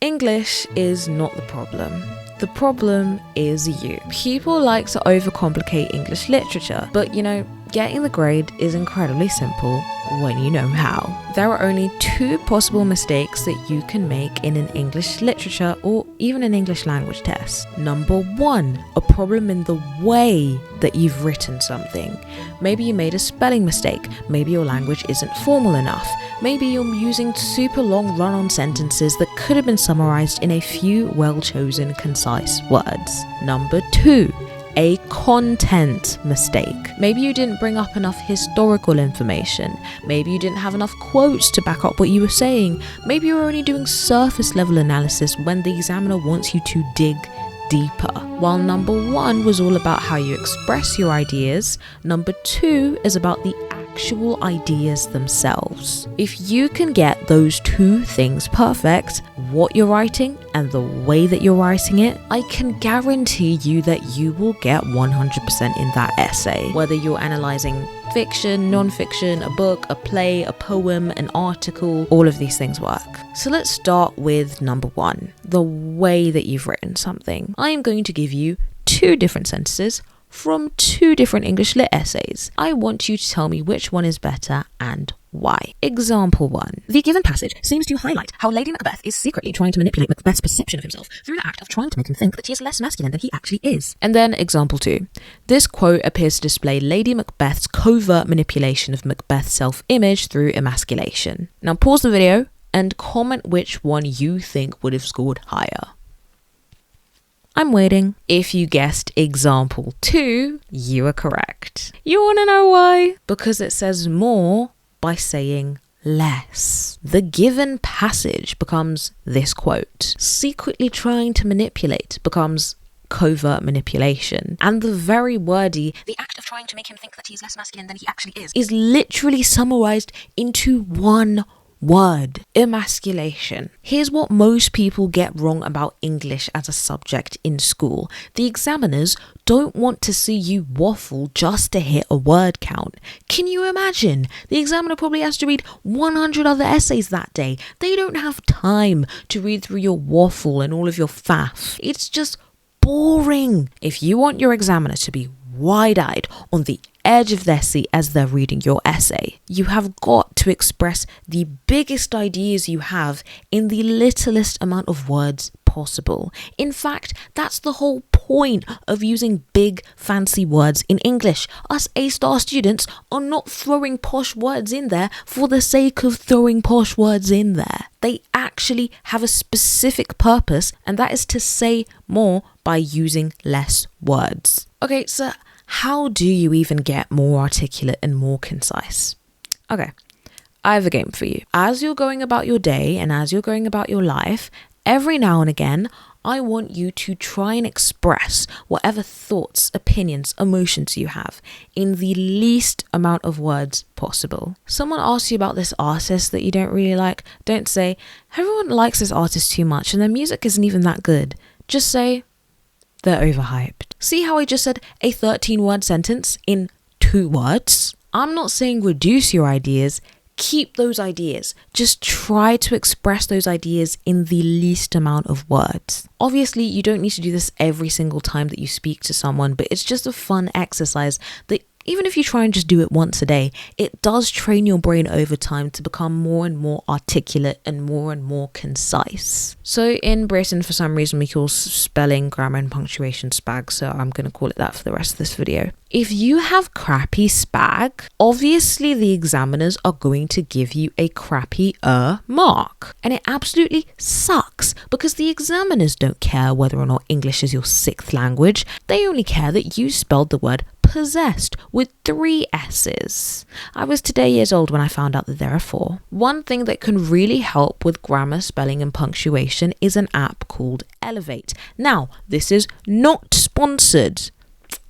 English is not the problem. The problem is you. People like to overcomplicate English literature, but getting the grade is incredibly simple when you know how. There are only two possible mistakes that you can make in an English literature or even an English language test. Number one, a problem in the way that you've written something. Maybe you made a spelling mistake. Maybe your language isn't formal enough. Maybe you're using super long run-on sentences that could have been summarized in a few well-chosen, concise words. Number two, a content mistake. Maybe you didn't bring up enough historical information. Maybe you didn't have enough quotes to back up what you were saying. Maybe you were only doing surface level analysis when the examiner wants you to dig deeper. While number one was all about how you express your ideas, number two is about the actual ideas themselves. If you can get those two things perfect, what you're writing and the way that you're writing it, I can guarantee you that you will get 100% in that essay. Whether you're analyzing fiction, non-fiction, a book, a play, a poem, an article, all of these things work. So let's start with number one, the way that you've written something. I am going to give you two different sentences from two different English lit essays. I want you to tell me which one is better and why. Example 1. The given passage seems to highlight how Lady Macbeth is secretly trying to manipulate Macbeth's perception of himself through the act of trying to make him think that he is less masculine than he actually is. And then example 2. This quote appears to display Lady Macbeth's covert manipulation of Macbeth's self-image through emasculation. Now pause the video and comment which one you think would have scored higher. I'm waiting. If you guessed example 2, you are correct. You want to know why? Because it says more by saying less. The given passage becomes this quote. Secretly trying to manipulate becomes covert manipulation. And the very wordy, the act of trying to make him think that he's less masculine than he actually is literally summarized into one word: emasculation. Here's what most people get wrong about English as a subject in school. The examiners don't want to see you waffle just to hit a word count. Can you imagine? The examiner probably has to read 100 other essays that day. They don't have time to read through your waffle and all of your faff. It's just boring. If you want your examiner to be wide-eyed on the edge of their seat as they're reading your essay, you have got to express the biggest ideas you have in the littlest amount of words possible. In fact, that's the whole point of using big fancy words in English. Us A-star students are not throwing posh words in there for the sake of throwing posh words in there. They actually have a specific purpose, and that is to say more by using less words. Okay, so how do you even get more articulate and more concise? Okay, I have a game for you. As you're going about your day and as you're going about your life, every now and again, I want you to try and express whatever thoughts, opinions, emotions you have in the least amount of words possible. Someone asks you about this artist that you don't really like, don't say, everyone likes this artist too much and their music isn't even that good. Just say, they're overhyped. See how I just said a 13-word sentence in 2 words? I'm not saying reduce your ideas. Keep those ideas. Just try to express those ideas in the least amount of words. Obviously, you don't need to do this every single time that you speak to someone, but it's just a fun exercise that even if you try and just do it once a day, it does train your brain over time to become more and more articulate and more concise. So in Britain, for some reason, we call spelling, grammar and punctuation SPAG, so I'm going to call it that for the rest of this video. If you have crappy SPAG, obviously the examiners are going to give you a crappy mark. And it absolutely sucks because the examiners don't care whether or not English is your 6th language. They only care that you spelled the word possessed with 3 S's. I was today years old when I found out that there are 4. One thing that can really help with grammar, spelling and punctuation is an app called Elevate. Now, this is not sponsored,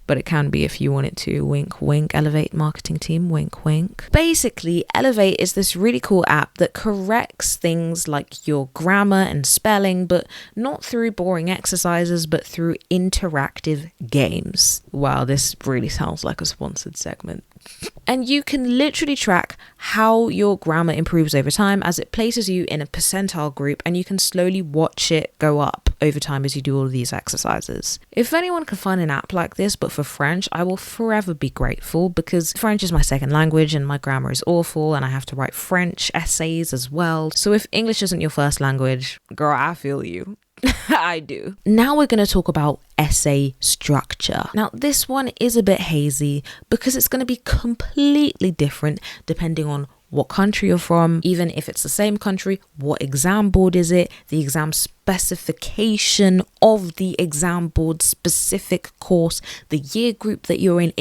but it can be if you want it to. Wink, wink. Elevate marketing team, wink, wink. Basically, Elevate is this really cool app that corrects things like your grammar and spelling, but not through boring exercises, but through interactive games. Wow, this really sounds like a sponsored segment. And you can literally track how your grammar improves over time as it places you in a percentile group, and you can slowly watch it go up over time as you do all of these exercises. If anyone can find an app like this but for French, I will forever be grateful, because French is my second language and my grammar is awful and I have to write French essays as well. So if English isn't your first language, girl, I feel you. I do. Now we're going to talk about essay structure. Now this one is a bit hazy because it's going to be completely different depending on what country you're from, even if it's the same country, what exam board is it, the exam specification of the exam board specific course, the year group that you're in.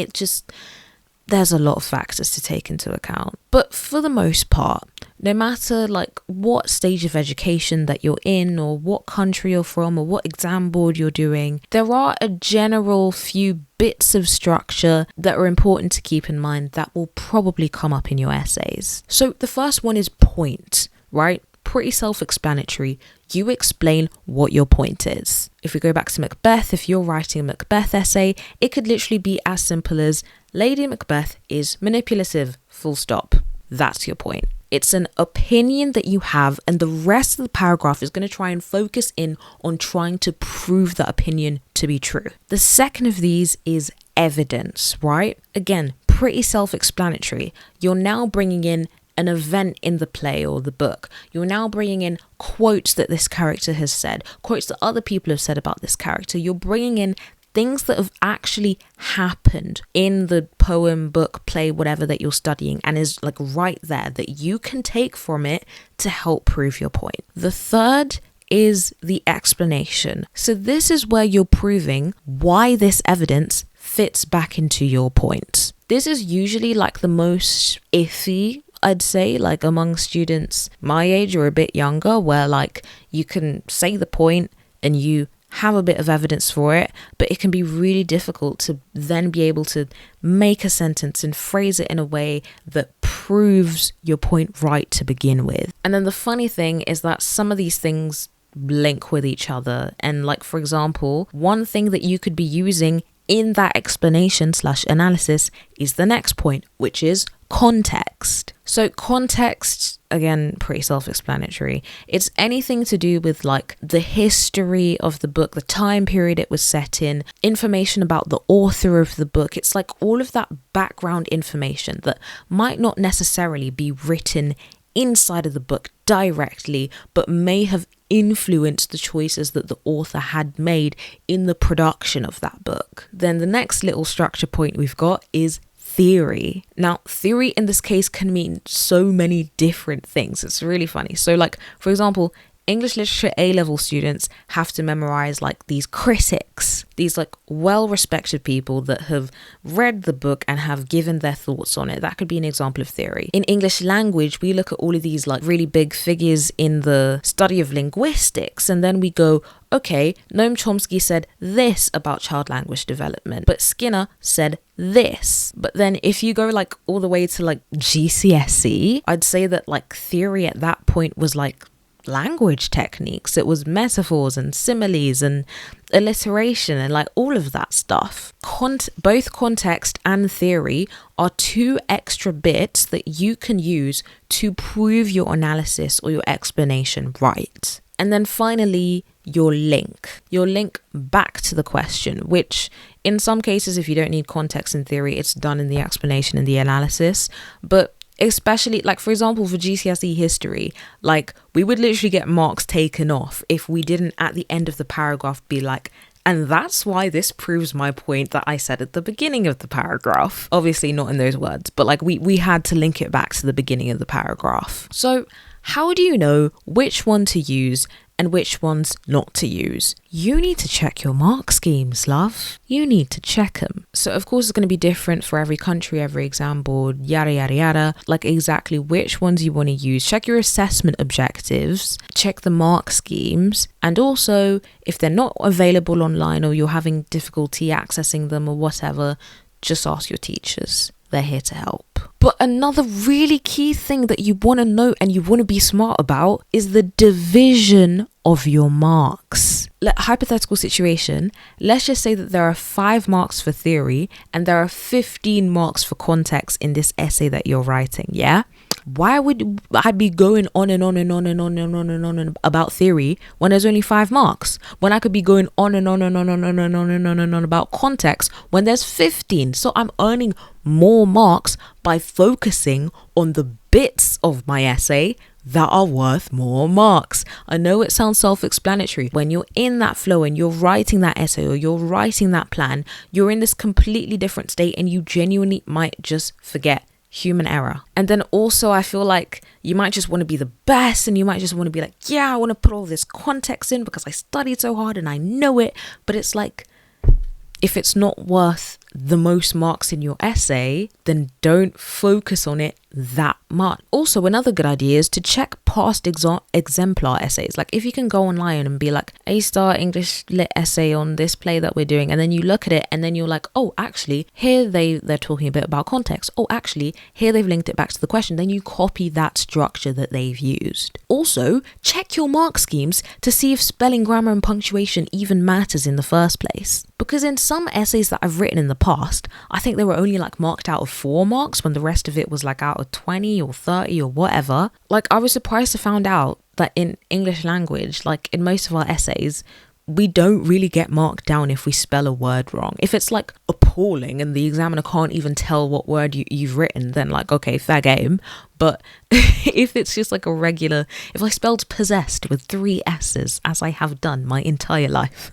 There's a lot of factors to take into account. But for the most part, no matter like what stage of education that you're in, or what country you're from, or what exam board you're doing, there are a general few bits of structure that are important to keep in mind that will probably come up in your essays. So the first one is point, right? Pretty self-explanatory. You explain what your point is. If we go back to Macbeth, if you're writing a Macbeth essay, it could literally be as simple as Lady Macbeth is manipulative, full stop. That's your point. It's an opinion that you have, and the rest of the paragraph is going to try and focus in on trying to prove that opinion to be true. The second of these is evidence, right? Again, pretty self-explanatory. You're now bringing in an event in the play or the book. You're now bringing in quotes that this character has said, quotes that other people have said about this character. You're bringing in things that have actually happened in the poem, book, play, whatever that you're studying, and is like right there that you can take from it to help prove your point. The third is the explanation. So this is where you're proving why this evidence fits back into your point. This is usually like the most iffy, I'd say, like among students my age or a bit younger, where like you can say the point and you have a bit of evidence for it, but it can be really difficult to then be able to make a sentence and phrase it in a way that proves your point right to begin with. And then the funny thing is that some of these things link with each other. And like, for example, one thing that you could be using in that explanation/analysis is the next point, which is context. So context, again, pretty self-explanatory. It's anything to do with like the history of the book, the time period it was set in, information about the author of the book. It's like all of that background information that might not necessarily be written inside of the book directly, but may have influenced the choices that the author had made in the production of that book. Then the next little structure point we've got is theory. Now, theory in this case can mean so many different things. It's really funny. So like, for example, English literature A-level students have to memorize like these critics, these like well-respected people that have read the book and have given their thoughts on it. That could be an example of theory. In English language, we look at all of these like really big figures in the study of linguistics, and then we go, okay, Noam Chomsky said this about child language development, but Skinner said this. But then if you go like all the way to like GCSE, I'd say that like theory at that point was like language techniques. It was metaphors and similes and alliteration and like all of that stuff. Both context and theory are two extra bits that you can use to prove your analysis or your explanation right. And then finally, your link back to the question, which in some cases, if you don't need context and theory, it's done in the explanation and the analysis. But especially like, for example, for GCSE history, like we would literally get marks taken off if we didn't at the end of the paragraph be like, and that's why this proves my point that I said at the beginning of the paragraph. Obviously not in those words, but like we had to link it back to the beginning of the paragraph. So how do you know which one to use and which ones not to use. You need to check your mark schemes, love. You need to check them. So of course it's going to be different for every country, every exam board, yada yada yada, like exactly which ones you want to use. Check your assessment objectives, check the mark schemes, and also if they're not available online or you're having difficulty accessing them or whatever, just ask your teachers. They're here to help. But another really key thing that you want to know and you want to be smart about is the division of your marks. Hypothetical situation, let's just say that there are 5 marks for theory and there are 15 marks for context in this essay that you're writing, yeah? Why would I be going on and on and on and on and on and on about theory when there's only 5 marks? When I could be going on and on and on and on and on and on and on about context when there's 15. So I'm earning more marks by focusing on the bits of my essay that are worth more marks. I know it sounds self-explanatory. When you're in that flow and you're writing that essay or you're writing that plan, you're in this completely different state and you genuinely might just forget. Human error. And then also I feel like you might just want to be the best and you might just want to be like, yeah, I want to put all this context in because I studied so hard and I know it. But it's like, if it's not worth the most marks in your essay, then don't focus on it that much. Also, another good idea is to check past exemplar essays. Like if you can go online and be like A-star English lit essay on this play that we're doing, and then you look at it and then you're like, oh, actually here they're talking a bit about context. Oh, actually here they've linked it back to the question. Then you copy that structure that they've used. Also, check your mark schemes to see if spelling, grammar and punctuation even matters in the first place. Because in some essays that I've written in the past, I think they were only like marked out of 4 marks when the rest of it was like out of 20 or 30 or whatever. Like I was surprised to find out that in English language, like in most of our essays, we don't really get marked down if we spell a word wrong. If it's like appalling and the examiner can't even tell what word you've written, then like, okay, fair game. But if it's just like a regular, if I spelled possessed with 3 S's, as I have done my entire life,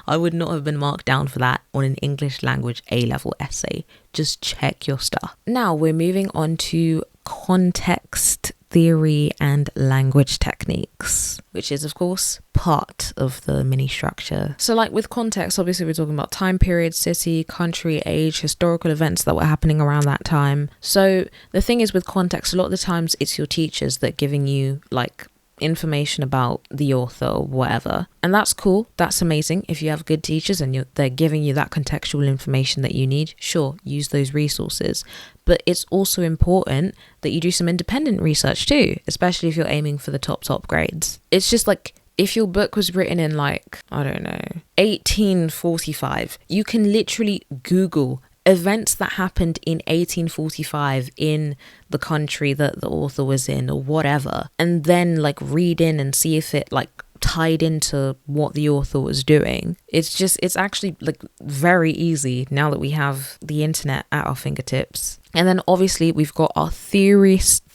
I would not have been marked down for that on an English language A-level essay. Just check your stuff. Now we're moving on to context theory and language techniques, which is of course part of the mini structure. So like with context, obviously we're talking about time period, city, country, age, historical events that were happening around that time. So the thing is with context, a lot of the times it's your teachers that are giving you like information about the author or whatever, and that's cool, that's amazing. If you have good teachers and they're giving you that contextual information that you need, sure, use those resources. But it's also important that you do some independent research too, especially if you're aiming for the top grades. It's just like, if your book was written in like, I don't know, 1845, you can literally Google events that happened in 1845 in the country that the author was in or whatever, and then like read in and see if it like tied into what the author was doing. It's actually like very easy now that we have the internet at our fingertips. And then obviously we've got our theorists.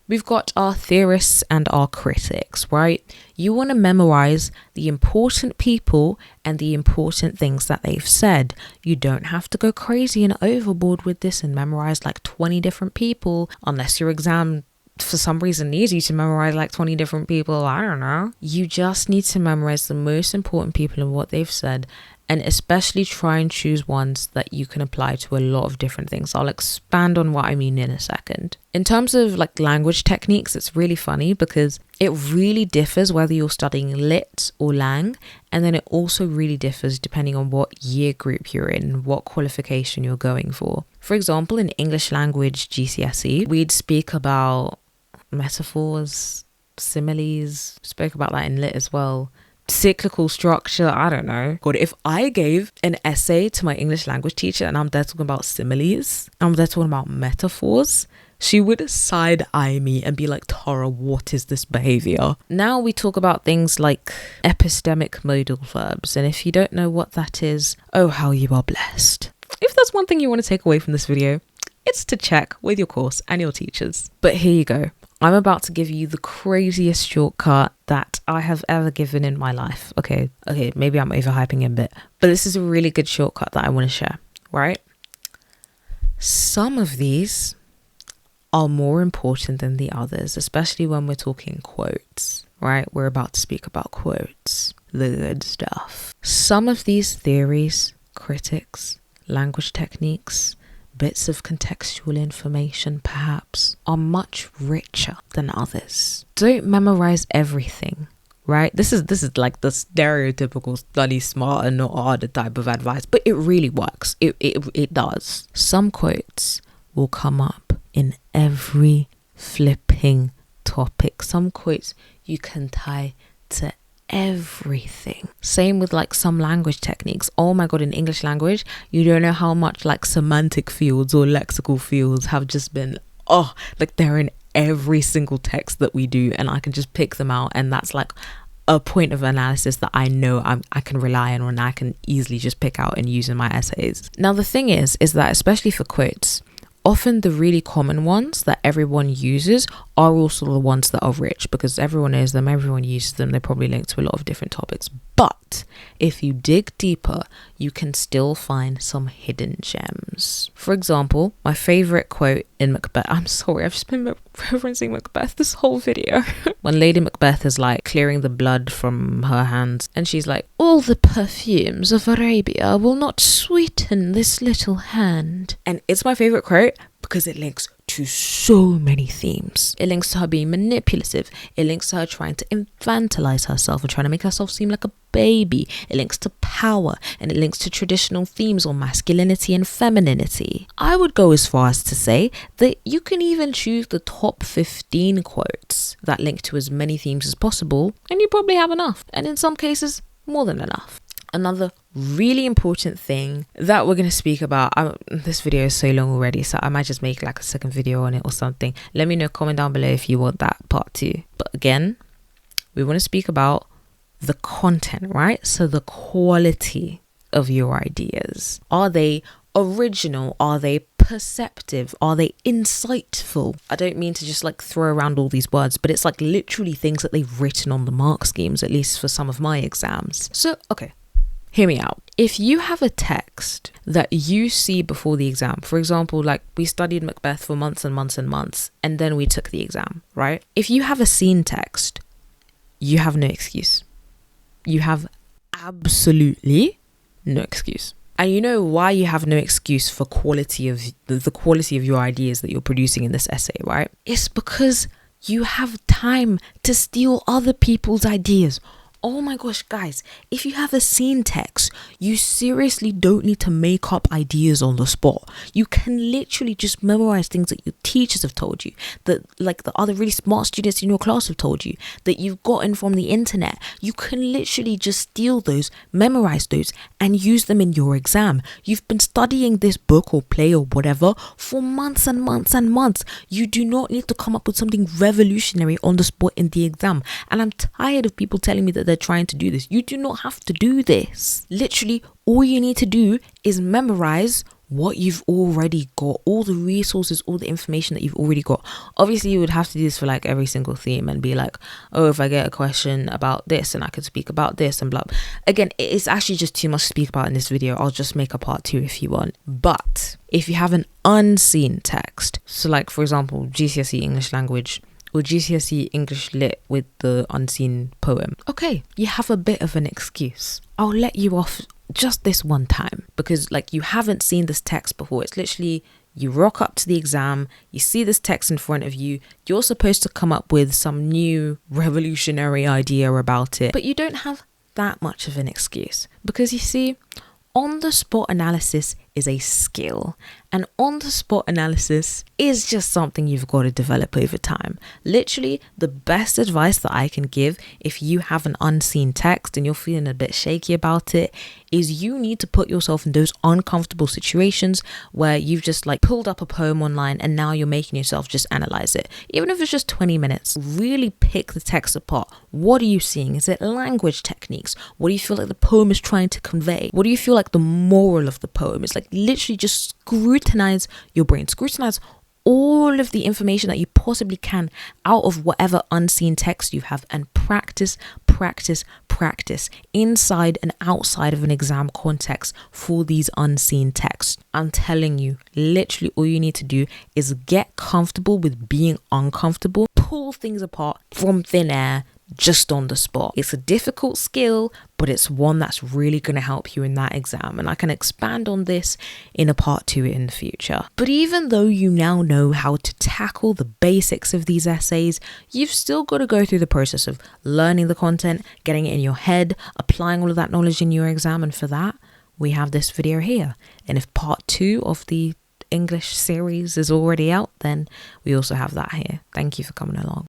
We've got our theorists and our critics, right? You want to memorize the important people and the important things that they've said. You don't have to go crazy and overboard with this and memorize like 20 different people unless your exam for some reason needs you to memorize like 20 different people. I don't know. You just need to memorize the most important people and what they've said, and especially try and choose ones that you can apply to a lot of different things. I'll expand on what I mean in a second. In terms of like language techniques, it's really funny because it really differs whether you're studying lit or lang, and then it also really differs depending on what year group you're in, what qualification you're going for. For example, in English language GCSE, we'd speak about metaphors, similes, spoke about that in lit as well. Cyclical structure, I don't know. God, if I gave an essay to my English language teacher and I'm there talking about similes, I'm there talking about metaphors, she would side eye me and be like, Tara, what is this behavior? Now we talk about things like epistemic modal verbs, and if you don't know what that is, oh, how you are blessed. If that's one thing you want to take away from this video, it's to check with your course and your teachers. But here you go. I'm about to give you the craziest shortcut that I have ever given in my life. Okay, maybe I'm overhyping it a bit, but this is a really good shortcut that I want to share, right? Some of these are more important than the others, especially when we're talking quotes, right? We're about to speak about quotes, the good stuff. Some of these theories, critics, language techniques, bits of contextual information perhaps, are much richer than others. Don't memorize everything, right? This is like the stereotypical study smart and not harder type of advice, but it really works. It does. Some quotes will come up in every flipping topic. Some quotes you can tie to everything. Same with like some language techniques. Oh my god, in English language, you don't know how much like semantic fields or lexical fields have just been, like they're in every single text that we do, and I can just pick them out, and that's like a point of analysis that I know I can rely on and I can easily just pick out and use in my essays. Now the thing is that especially for quotes, often the really common ones that everyone uses are also the ones that are rich, because everyone knows them, everyone uses them, they probably link to a lot of different topics. But if you dig deeper, you can still find some hidden gems. For example, my favorite quote in Macbeth, I'm sorry, I've just been referencing Macbeth this whole video. When Lady Macbeth is like clearing the blood from her hands, and she's like, all the perfumes of Arabia will not sweeten this little hand. And it's my favorite quote because it links to so many themes. It links to her being manipulative. It links to her trying to infantilize herself and trying to make herself seem like a baby. It links to power, and it links to traditional themes on masculinity and femininity. I would go as far as to say that you can even choose the top 15 quotes that link to as many themes as possible, and you probably have enough. And in some cases, more than enough. Another really important thing that we're going to speak about, this video is so long already, so I might just make like a second video on it or something. Let me know, comment down below if you want that part 2. But again, we want to speak about the content, right? So the quality of your ideas. Are they original? Are they perceptive? Are they insightful? I don't mean to just like throw around all these words, but it's like literally things that they've written on the mark schemes, at least for some of my exams. So, okay. Hear me out. If you have a text that you see before the exam, for example, like we studied Macbeth for months and months and months, and then we took the exam, right? If you have a scene text, you have no excuse. You have absolutely no excuse. And you know why you have no excuse for quality of the quality of your ideas that you're producing in this essay, right? It's because you have time to steal other people's ideas. Oh my gosh, guys, if you have a scene text, you seriously don't need to make up ideas on the spot. You can literally just memorize things that your teachers have told you, that like the other really smart students in your class have told you, that you've gotten from the internet. You can literally just steal those, memorize those, and use them in your exam. You've been studying this book or play or whatever for months and months and months. You do not need to come up with something revolutionary on the spot in the exam. And I'm tired of people telling me that they're trying to do this. You do not have to do this. Literally, all you need to do is memorize what you've already got, all the resources, all the information that you've already got. Obviously, you would have to do this for like every single theme and be like, oh, if I get a question about this and I could speak about this and blah. Again, it's actually just too much to speak about in this video. I'll just make a part 2 if you want. But if you have an unseen text, so like for example, GCSE English language or GCSE English Lit with the unseen poem. Okay, you have a bit of an excuse. I'll let you off just this one time because like you haven't seen this text before. It's literally you rock up to the exam, you see this text in front of you, you're supposed to come up with some new revolutionary idea about it, but you don't have that much of an excuse because you see, on the spot analysis is a skill, and on the spot analysis is just something you've got to develop over time. Literally, the best advice that I can give if you have an unseen text and you're feeling a bit shaky about it is you need to put yourself in those uncomfortable situations where you've just like pulled up a poem online and now you're making yourself just analyze it. Even if it's just 20 minutes, really pick the text apart. What are you seeing? Is it language techniques? What do you feel like the poem is trying to convey? What do you feel like the moral of the poem is? Like literally just scrutinize your brain, scrutinize all of the information that you possibly can out of whatever unseen text you have and practice practice inside and outside of an exam context for these unseen texts. I'm telling you, literally all you need to do is get comfortable with being uncomfortable, pull things apart from thin air, just on the spot. It's a difficult skill, but it's one that's really going to help you in that exam. And I can expand on this in a part 2 in the future. But even though you now know how to tackle the basics of these essays, you've still got to go through the process of learning the content, getting it in your head, applying all of that knowledge in your exam. And for that, we have this video here. And if part 2 of the English series is already out, then we also have that here. Thank you for coming along.